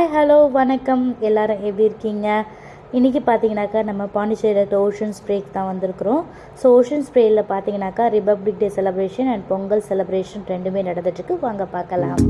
Hi hello வணக்கம் எல்லோரும் எப்படி இருக்கீங்க? இன்றைக்கி பார்த்தீங்கன்னாக்கா நம்ம பாண்டிச்சேரியில் ஓஷன் ஸ்ப்ரேக்கு தான் வந்திருக்கிறோம். ஸோ ஓஷன் ஸ்ப்ரேயில் பார்த்தீங்கன்னாக்கா republic day celebration and Pongal celebration ரெண்டுமே நடந்துட்டுருக்கு. வாங்க பார்க்கலாம்.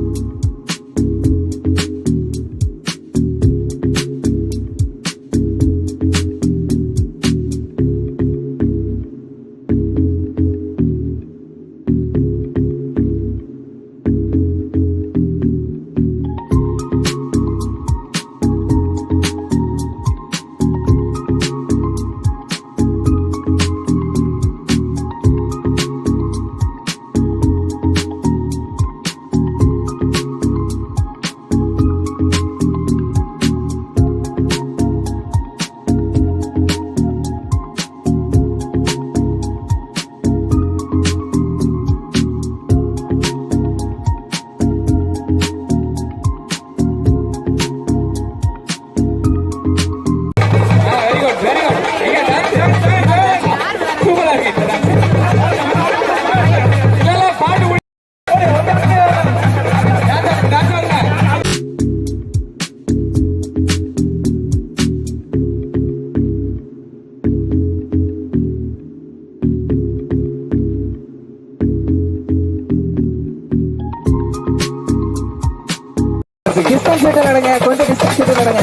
டிஸ்டன்ஸ் விட்டு நடங்க, கொஞ்சம் டிஸ்டன்ஸ் விட்டு நடங்க.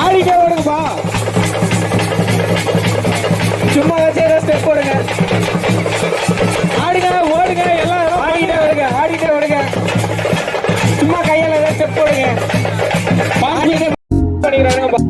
ஆடிட்டே ஓடுங்கப்பா, சும்மா வச்சு ஸ்டெப் போடுங்க. ஆடுங்க, ஓடுங்க, எல்லாம் ஆடிட்டே ஓடுங்க, ஆடிட்டே ஓடுங்க. சும்மா கையால ஏதாவது ஸ்டெப் போடுங்க. பண்ணிக்கிறாருங்கப்பா.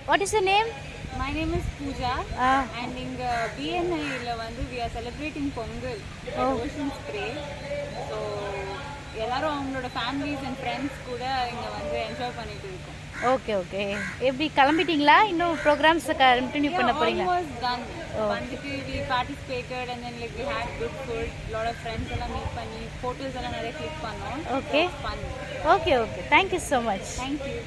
What is your name? My name is Pooja and in BNI we are celebrating Pongal at Ocean Spray. So எல்லாரும் அவங்களோட ஃபேமிலிஸ் அண்ட் ஃப்ரெண்ட்ஸ் கூட இங்க வந்து என்ஜாய் பண்ணிட்டு இருக்கோம். Okay okay. எப்படி கிளம்பிட்டீங்களா? இன்னும் ப்ரோக்ராம்ஸ் கண்டினியூ பண்ண போறீங்க? Almost done. வந்துட்டு we participated and then we had good food. Lot of friends எல்லாம் மீட் பண்ணி photos எல்லாம் நிறைய click பண்ணோம். Okay. Fun. Okay. Thank you so much. Thank you.